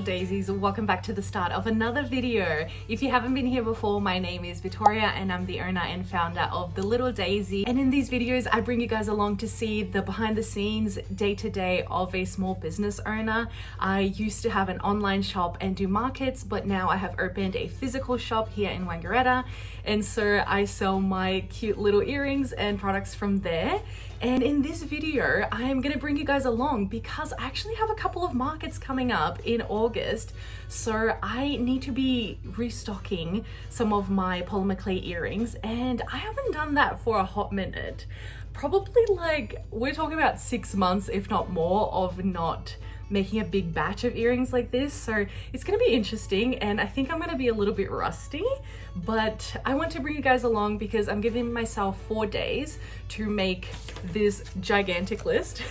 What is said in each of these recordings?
daisies, welcome back to the start of another video. If you haven't been here before, my name is Victoria and I'm the owner and founder of The Little Daisy, and in these videos I bring you guys along to see the behind the scenes day-to-day of a small business owner. I used to have an online shop and do markets, but now I have opened a physical shop here in Wangaratta, and so I sell my cute little earrings and products from there. And in this video, I am gonna bring you guys along because I actually have a couple of markets coming up in August. So I need to be restocking some of my polymer clay earrings, and I haven't done that for a hot minute. Probably like, we're talking about 6 months, if not more, of not making a big batch of earrings like this. So it's gonna be interesting, and I think I'm gonna be a little bit rusty, but I want to bring you guys along because I'm giving myself 4 days to make this gigantic list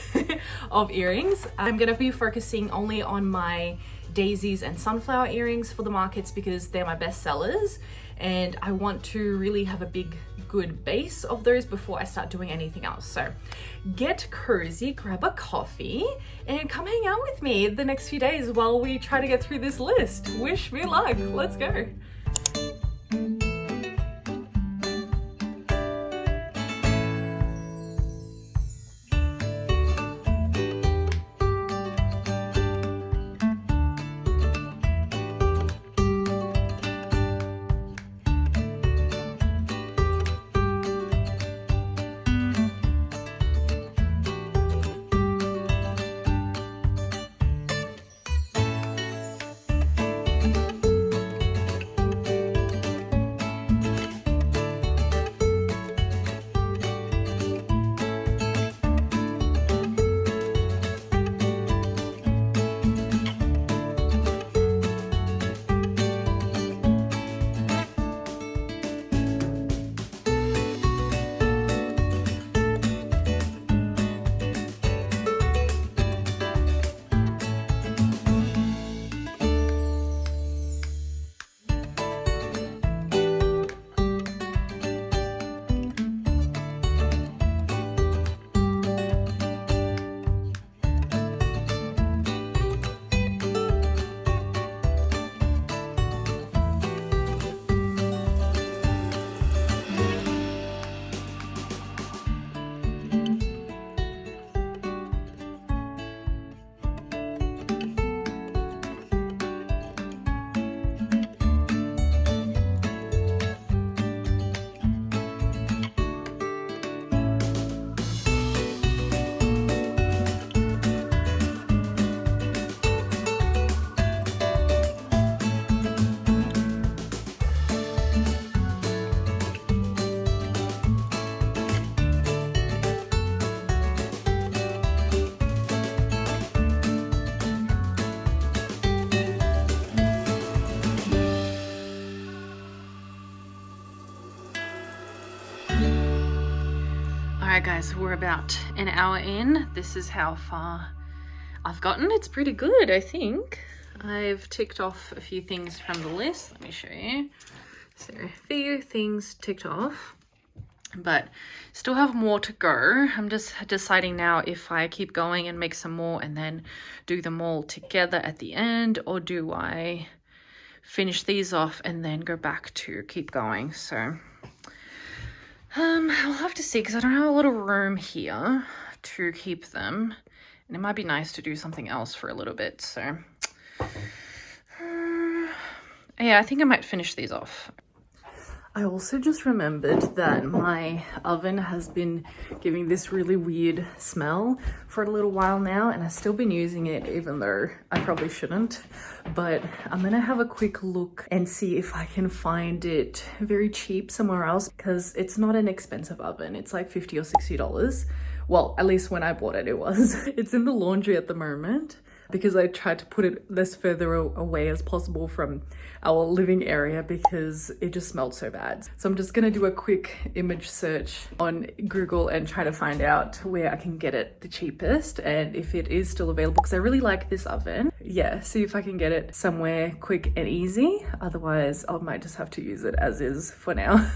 of earrings. I'm gonna be focusing only on my daisies and sunflower earrings for the markets because they're my best sellers, and I want to really have a big good base of those before I start doing anything else. So get cozy, grab a coffee, and come hang out with me the next few days while we try to get through this list. Wish me luck. Let's go. Alright guys, we're about an hour in. This is how far I've gotten. It's pretty good, I think. I've ticked off a few things from the list. Let me show you. So a few things ticked off, but still have more to go. I'm just deciding now if I keep going and make some more and then do them all together at the end, or do I finish these off and then go back to keep going. So I'll have to see because I don't have a lot of room here to keep them, and it might be nice to do something else for a little bit. So yeah, I think I might finish these off. I also just remembered that my oven has been giving this really weird smell for a little while now, and I've still been using it even though I probably shouldn't. But I'm gonna have a quick look and see if I can find it very cheap somewhere else, because it's not an expensive oven. It's like $50 or $60. Well, at least when I bought it, it was. It's in the laundry at the moment because I tried to put it as further away as possible from our living area because it just smelled so bad. So I'm just gonna do a quick image search on Google and try to find out where I can get it the cheapest and if it is still available, because I really like this oven. Yeah, see if I can get it somewhere quick and easy. Otherwise, I might just have to use it as is for now.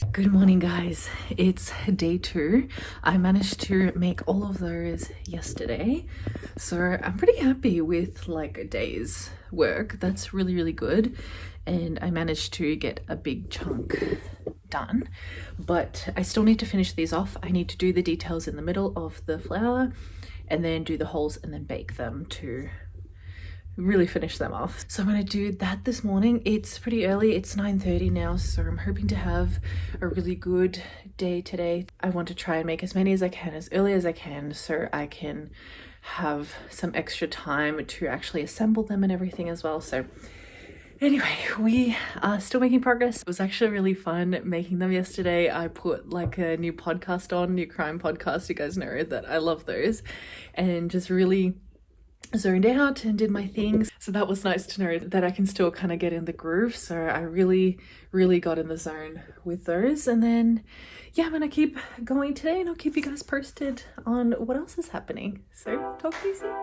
Good morning, guys. It's day 2. I managed to make all of those yesterday, so I'm pretty happy with like a day's work. That's really good, and I managed to get a big chunk done, but I still need to finish these off. I need to do the details in the middle of the flower and then do the holes and then bake them to really finish them off. So I'm gonna do that this morning. It's pretty early, it's 9:30 now, so I'm hoping to have a really good day today. I want to try and make as many as I can as early as I can so I can have some extra time to actually assemble them and everything as well. So anyway, we are still making progress. It was actually really fun making them yesterday. I put like a new podcast on, new crime podcast. You guys know that I love those, and just really zoned out and did my things. So that was nice to know that I can still kind of get in the groove. So I really got in the zone with those. And then yeah, I'm gonna keep going today and I'll keep you guys posted on what else is happening. So talk to you soon.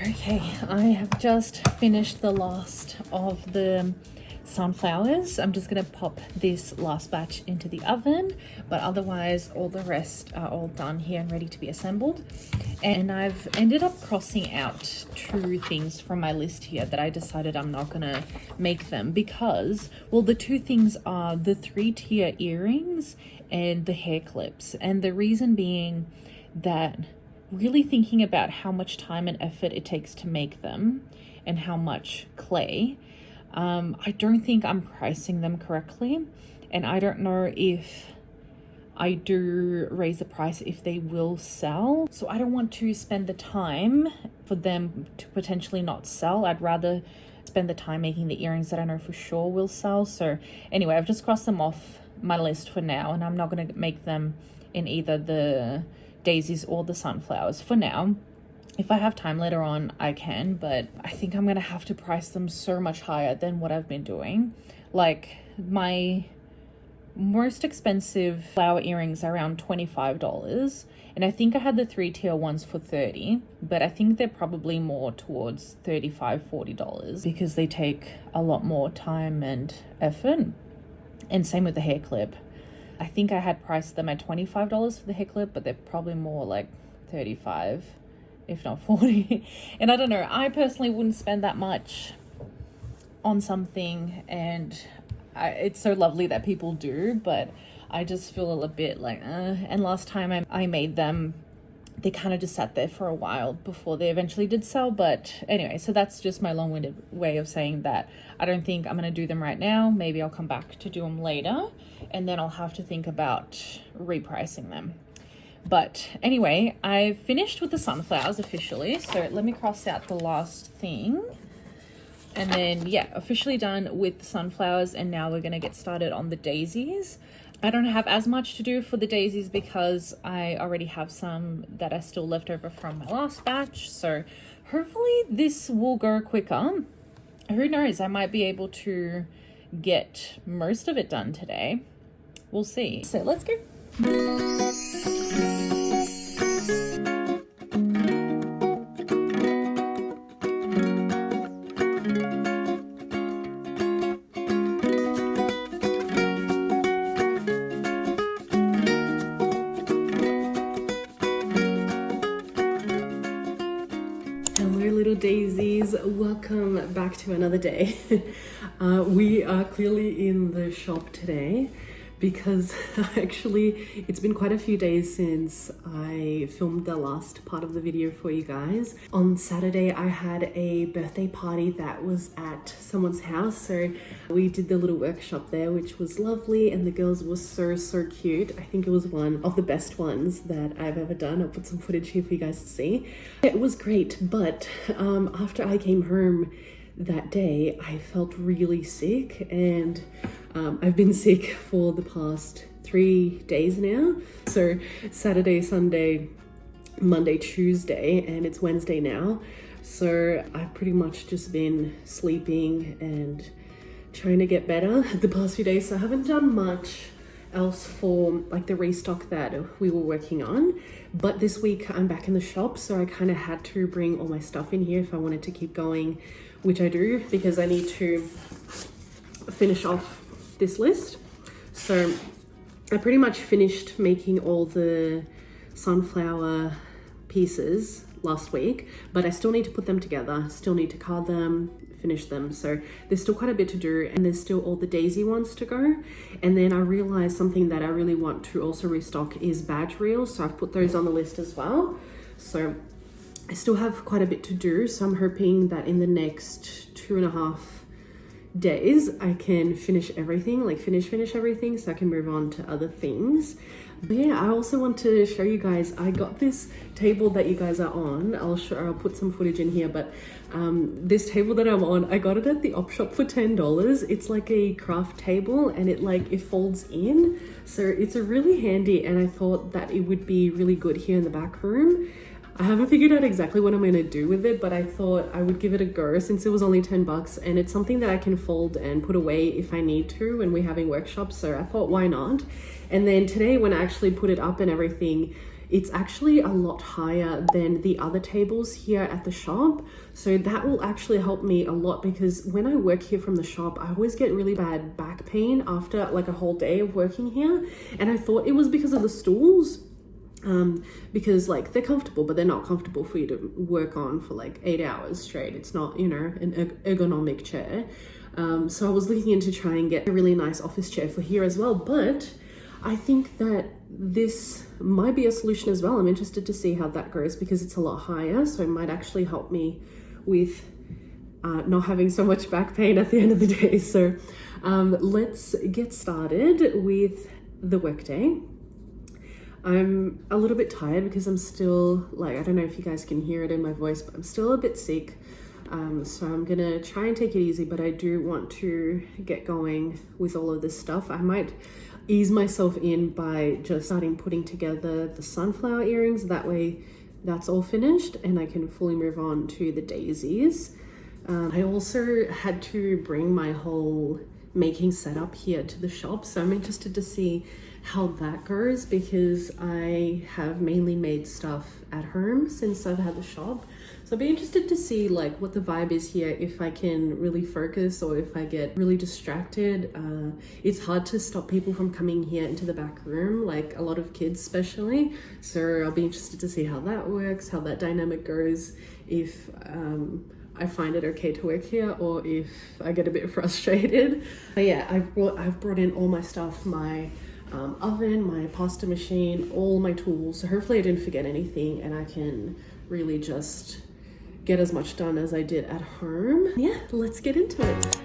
Okay, I have just finished the last of the sunflowers. I'm just gonna pop this last batch into the oven, but otherwise all the rest are all done here and ready to be assembled. And I've ended up crossing out 2 things from my list here that I decided I'm not gonna make them because, well, the 2 things are the 3-tier earrings and the hair clips. And the reason being that really thinking about how much time and effort it takes to make them and how much clay, I don't think I'm pricing them correctly, and I don't know if I do raise the price if they will sell. So I don't want to spend the time for them to potentially not sell. I'd rather spend the time making the earrings that I know for sure will sell. So anyway, I've just crossed them off my list for now, and I'm not going to make them in either the daisies or the sunflowers for now. If I have time later on, I can, but I think I'm gonna have to price them so much higher than what I've been doing. Like, my most expensive flower earrings are around $25, and I think I had the 3-tier ones for $30, but I think they're probably more towards $35-40 because they take a lot more time and effort. And same with the hair clip. I think I had priced them at $25 for the hair clip, but they're probably more like $35, if not $40. And I don't know, I personally wouldn't spend that much on something, and it's so lovely that people do, but I just feel a little bit like, and last time I made them, they kind of just sat there for a while before they eventually did sell. But anyway, so that's just my long-winded way of saying that I don't think I'm going to do them right now. Maybe I'll come back to do them later, and then I'll have to think about repricing them. But anyway, I finished with the sunflowers officially. So let me cross out the last thing. And then, yeah, officially done with the sunflowers. And now we're going to get started on the daisies. I don't have as much to do for the daisies because I already have some that are still left over from my last batch. So hopefully this will go quicker. Who knows? I might be able to get most of it done today. We'll see. So let's go. Daisies, welcome back to another day. We are clearly in the shop today because actually it's been quite a few days since I filmed the last part of the video for you guys. On Saturday I had a birthday party that was at someone's house, so we did the little workshop there, which was lovely, and the girls were so cute. I think it was one of the best ones that I've ever done. I'll put some footage here for you guys to see. It was great, but after I came home that day I felt really sick, and I've been sick for the past 3 days now. So Saturday, Sunday, Monday, Tuesday, and it's Wednesday now. So I've pretty much just been sleeping and trying to get better the past few days. So I haven't done much else for like the restock that we were working on. But this week I'm back in the shop, so I kind of had to bring all my stuff in here if I wanted to keep going, which I do, because I need to finish off this list. So I pretty much finished making all the sunflower pieces last week, but I still need to put them together, still need to card them, finish them. So there's still quite a bit to do, and there's still all the daisy ones to go. And then I realized something that I really want to also restock is badge reels, so I've put those on the list as well. So I still have quite a bit to do, so I'm hoping that in the next 2.5 days I can finish everything, like finish everything, so I can move on to other things. But yeah, I also want to show you guys, I got this table that you guys are on. I'll put some footage in here, but this table that I'm on, I got it at the op shop for $10. It's like a craft table, and it folds in, so it's a really handy, and I thought that it would be really good here in the back room. I haven't figured out exactly what I'm going to do with it, but I thought I would give it a go since it was only $10, and it's something that I can fold and put away if I need to when we're having workshops. So I thought, why not? And then today when I actually put it up and everything, it's actually a lot higher than the other tables here at the shop. So that will actually help me a lot, because when I work here from the shop, I always get really bad back pain after like a whole day of working here. And I thought it was because of the stools. Because like they're comfortable, but they're not comfortable for you to work on for like 8 hours straight. It's not, you know, an ergonomic chair. So I was looking into trying and get a really nice office chair for here as well, but I think that this might be a solution as well. I'm interested to see how that goes because it's a lot higher, so it might actually help me with not having so much back pain at the end of the day. So let's get started with the workday. I'm a little bit tired because I'm still, like, I don't know if you guys can hear it in my voice, but I'm still a bit sick. So I'm gonna try and take it easy, but I do want to get going with all of this stuff. I might ease myself in by just starting putting together the sunflower earrings. That way that's all finished and I can fully move on to the daisies. I also had to bring my whole making setup here to the shop, so I'm interested to see how that goes because I have mainly made stuff at home since I've had the shop. So I'll be interested to see like what the vibe is here, if I can really focus or if I get really distracted. It's hard to stop people from coming here into the back room, like a lot of kids especially. So I'll be interested to see how that works, how that dynamic goes, if I find it okay to work here or if I get a bit frustrated. But yeah, I've brought in all my stuff, my oven, my pasta machine, all my tools. So hopefully I didn't forget anything and I can really just get as much done as I did at home. Yeah, let's get into it.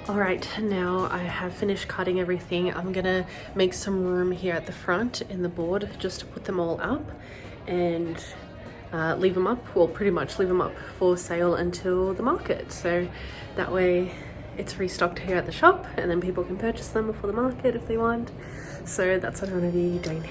Alright, now I have finished cutting everything. I'm gonna make some room here at the front in the board just to put them all up and leave them up, well pretty much leave them up for sale until the market. So that way it's restocked here at the shop and then people can purchase them before the market if they want. So that's what I'm gonna be doing now.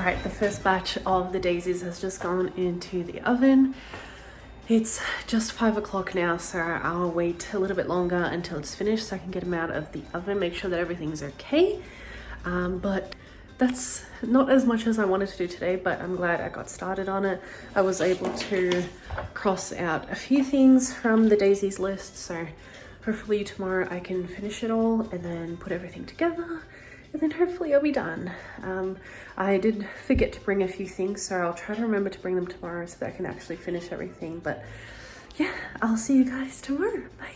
right, the first batch of the daisies has just gone into the oven. It's just 5 o'clock now, so I'll wait a little bit longer until it's finished so I can get them out of the oven, make sure that everything's okay. But that's not as much as I wanted to do today, but I'm glad I got started on it. I was able to cross out a few things from the daisies list, so hopefully tomorrow I can finish it all and then put everything together, and then hopefully I'll be done. I did forget to bring a few things, so I'll try to remember to bring them tomorrow so that I can actually finish everything. But yeah, I'll see you guys tomorrow. Bye.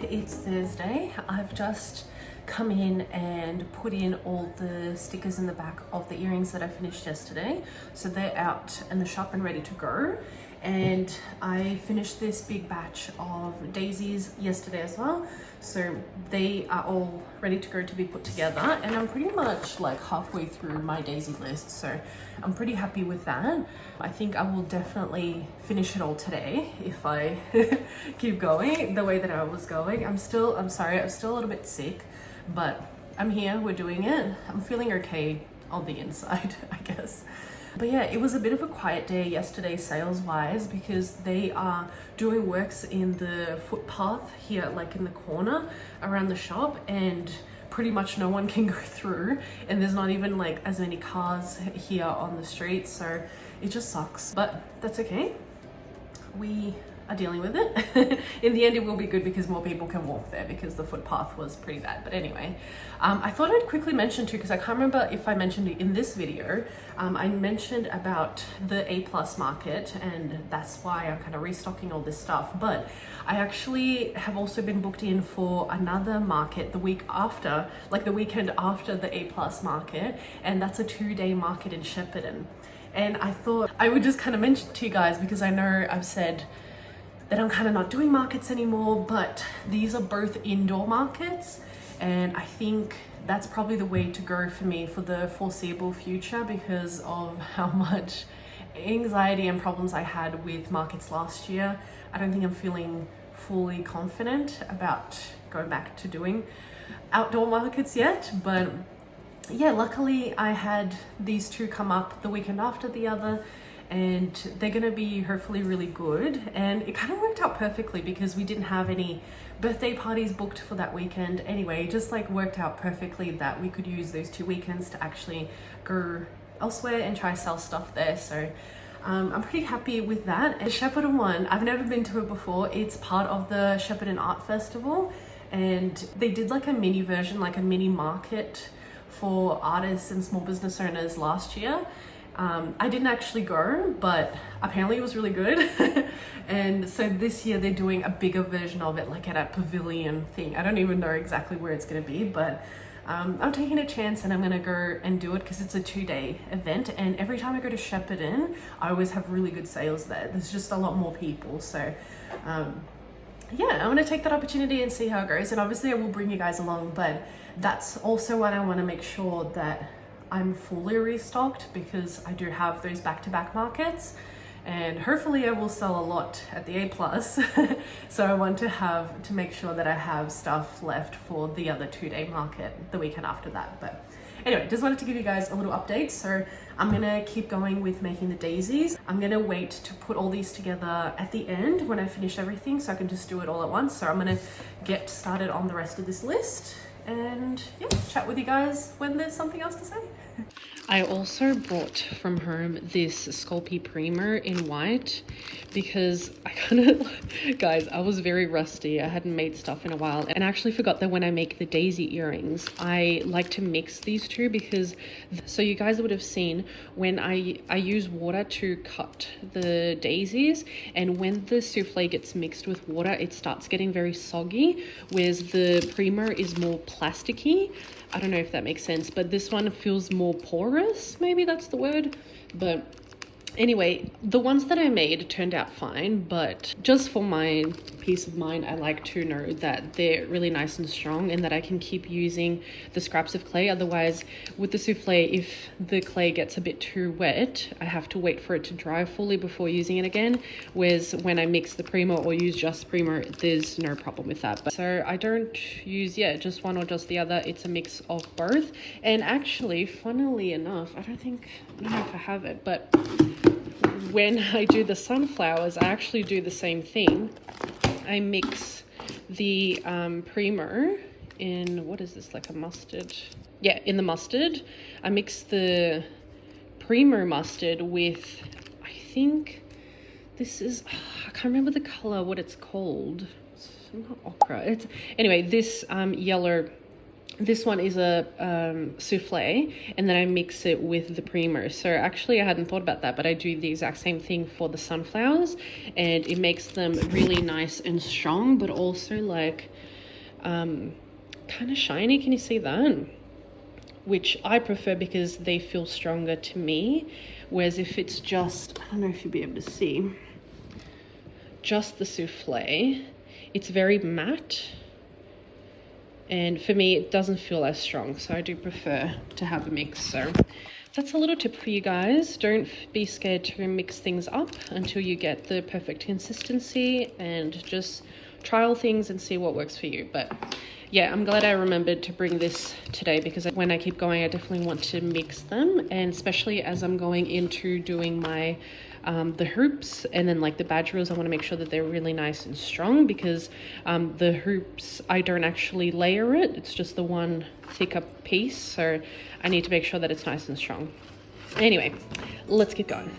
It's Thursday. I've just come in and put in all the stickers in the back of the earrings that I finished yesterday. So they're out in the shop and ready to go. And I finished this big batch of daisies yesterday as well. So they are all ready to go to be put together. And I'm pretty much like halfway through my daisy list. So I'm pretty happy with that. I think I will definitely finish it all today if I keep going the way that I was going. I'm still a little bit sick, but I'm here, we're doing it. I'm feeling okay on the inside, I guess. But yeah, it was a bit of a quiet day yesterday sales-wise because they are doing works in the footpath here, like in the corner around the shop, and pretty much no one can go through, and there's not even like as many cars here on the street, so it just sucks. But that's okay. We are dealing with it. In the end, it will be good because more people can walk there because the footpath was pretty bad. But anyway, I thought I'd quickly mention too, because I can't remember if I mentioned it in this video. I mentioned about the A+ market, and that's why I'm kind of restocking all this stuff. But I actually have also been booked in for another market the week after, like the weekend after the A+ market, and that's a 2-day market in Shepparton. And I thought I would just kind of mention to you guys, because I know I've said that I'm kind of not doing markets anymore, but these are both indoor markets, and I think that's probably the way to go for me for the foreseeable future because of how much anxiety and problems I had with markets last year. I don't think I'm feeling fully confident about going back to doing outdoor markets yet, but yeah, luckily I had these two come up the weekend after the other, and they're gonna be hopefully really good. And it kind of worked out perfectly because we didn't have any birthday parties booked for that weekend anyway. It just like worked out perfectly that we could use those 2 weekends to actually go elsewhere and try sell stuff there. So I'm pretty happy with that. And the Shepparton one, I've never been to it before. It's part of the Shepparton Art Festival, and they did like a mini version, like a mini market for artists and small business owners last year. I didn't actually go, but apparently it was really good. And so this year they're doing a bigger version of it, like at a pavilion thing. I don't even know exactly where it's going to be, but I'm taking a chance and I'm going to go and do it because it's a 2-day event. And every time I go to Shepparton, I always have really good sales there. There's just a lot more people. So yeah, I'm going to take that opportunity and see how it goes. And obviously I will bring you guys along, but that's also what I want to make sure that I'm fully restocked, because I do have those back-to-back markets, and hopefully I will sell a lot at the A+. So I want to make sure that I have stuff left for the other 2-day market the weekend after that. But anyway, just wanted to give you guys a little update. So I'm gonna keep going with making the daisies. I'm gonna wait to put all these together at the end when I finish everything, so I can just do it all at once. So I'm gonna get started on the rest of this list and yeah, chat with you guys when there's something else to say. I also brought from home this Sculpey primer in white because I kind of, guys, I was very rusty. I hadn't made stuff in a while, and I actually forgot that when I make the daisy earrings, I like to mix these two because, so you guys would have seen when I use water to cut the daisies, and when the souffle gets mixed with water, it starts getting very soggy, whereas the primer is more plasticky. I don't know if that makes sense, but this one feels more porous, maybe that's the word. But anyway, the ones that I made turned out fine, but just for my peace of mind, I like to know that they're really nice and strong and that I can keep using the scraps of clay. Otherwise, with the souffle, if the clay gets a bit too wet, I have to wait for it to dry fully before using it again. Whereas when I mix the primer or use just primer, there's no problem with that. But so I don't use, just one or just the other. It's a mix of both. And actually, funnily enough, I don't know if I have it, but when I do the sunflowers, I actually do the same thing. I mix the primer in, what is this, like a mustard? Yeah, in the mustard. I mix the primer mustard with, I think this is, I can't remember the color, what it's called. It's not ochre. Anyway, this yellow. This one is a souffle, and then I mix it with the primer. So actually I hadn't thought about that, but I do the exact same thing for the sunflowers, and it makes them really nice and strong, but also like kind of shiny. Can you see that? Which I prefer because they feel stronger to me. Whereas if it's just, I don't know if you'll be able to see, just the souffle, it's very matte. And for me, it doesn't feel as strong. So I do prefer to have a mix. So that's a little tip for you guys. Don't be scared to mix things up until you get the perfect consistency, and just trial things and see what works for you. But yeah, I'm glad I remembered to bring this today, because when I keep going, I definitely want to mix them. And especially as I'm going into doing my the hoops and then like the badge reels, I want to make sure that they're really nice and strong, because the hoops, I don't actually layer it. It's just the one thicker piece. So I need to make sure that it's nice and strong. Anyway, let's get going.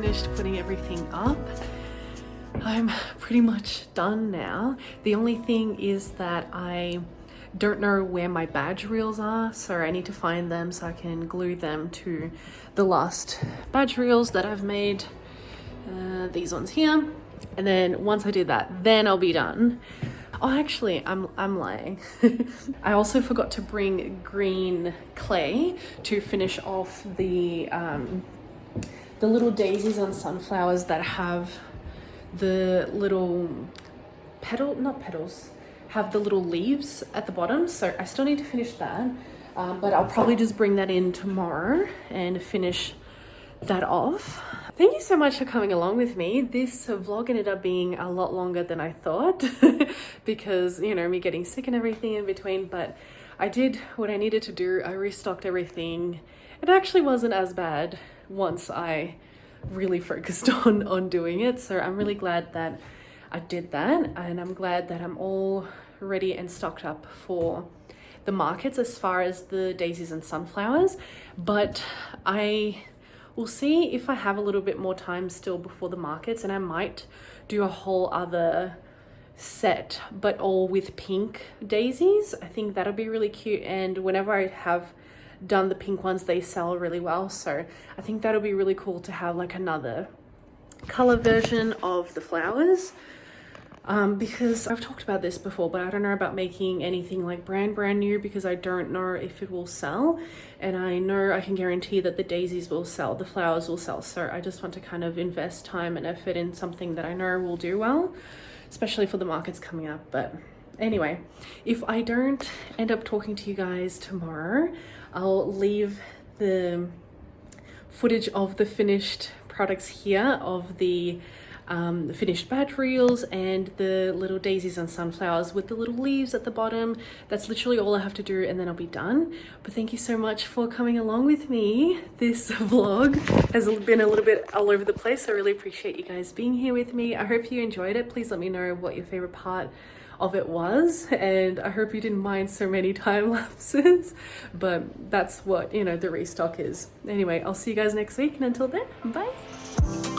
finished putting everything up. I'm pretty much done now. The only thing is that I don't know where my badge reels are, so I need to find them so I can glue them to the last badge reels that I've made. These ones here. And then once I do that, then I'll be done. Oh, actually, I'm lying. I also forgot to bring green clay to finish off the little daisies and sunflowers that have the little not petals, have the little leaves at the bottom. So I still need to finish that, but I'll probably just bring that in tomorrow and finish that off. Thank you so much for coming along with me. This vlog ended up being a lot longer than I thought because, you know, me getting sick and everything in between, but I did what I needed to do. I restocked everything. It actually wasn't as bad once I really focused on doing it. So I'm really glad that I did that, and I'm glad that I'm all ready and stocked up for the markets as far as the daisies and sunflowers. But we'll see if I have a little bit more time still before the markets, and I might do a whole other set, but all with pink daisies. I think that'll be really cute, and whenever I have done the pink ones, they sell really well. So I think that'll be really cool to have like another color version of the flowers. Because I've talked about this before, but I don't know about making anything like brand new because I don't know if it will sell. And I know I can guarantee that the daisies will sell, the flowers will sell. So I just want to kind of invest time and effort in something that I know will do well, especially for the markets coming up. But anyway, if I don't end up talking to you guys tomorrow, I'll leave the footage of the finished products here of the finished badge reels and the little daisies and sunflowers with the little leaves at the bottom. That's literally all I have to do, and then I'll be done. But thank you so much for coming along with me. This vlog has been a little bit all over the place. I really appreciate you guys being here with me. I hope you enjoyed it. Please let me know what your favorite part of it was, and I hope you didn't mind so many time lapses, but that's what, you know, the restock is. Anyway, I'll see you guys next week, and until then, bye.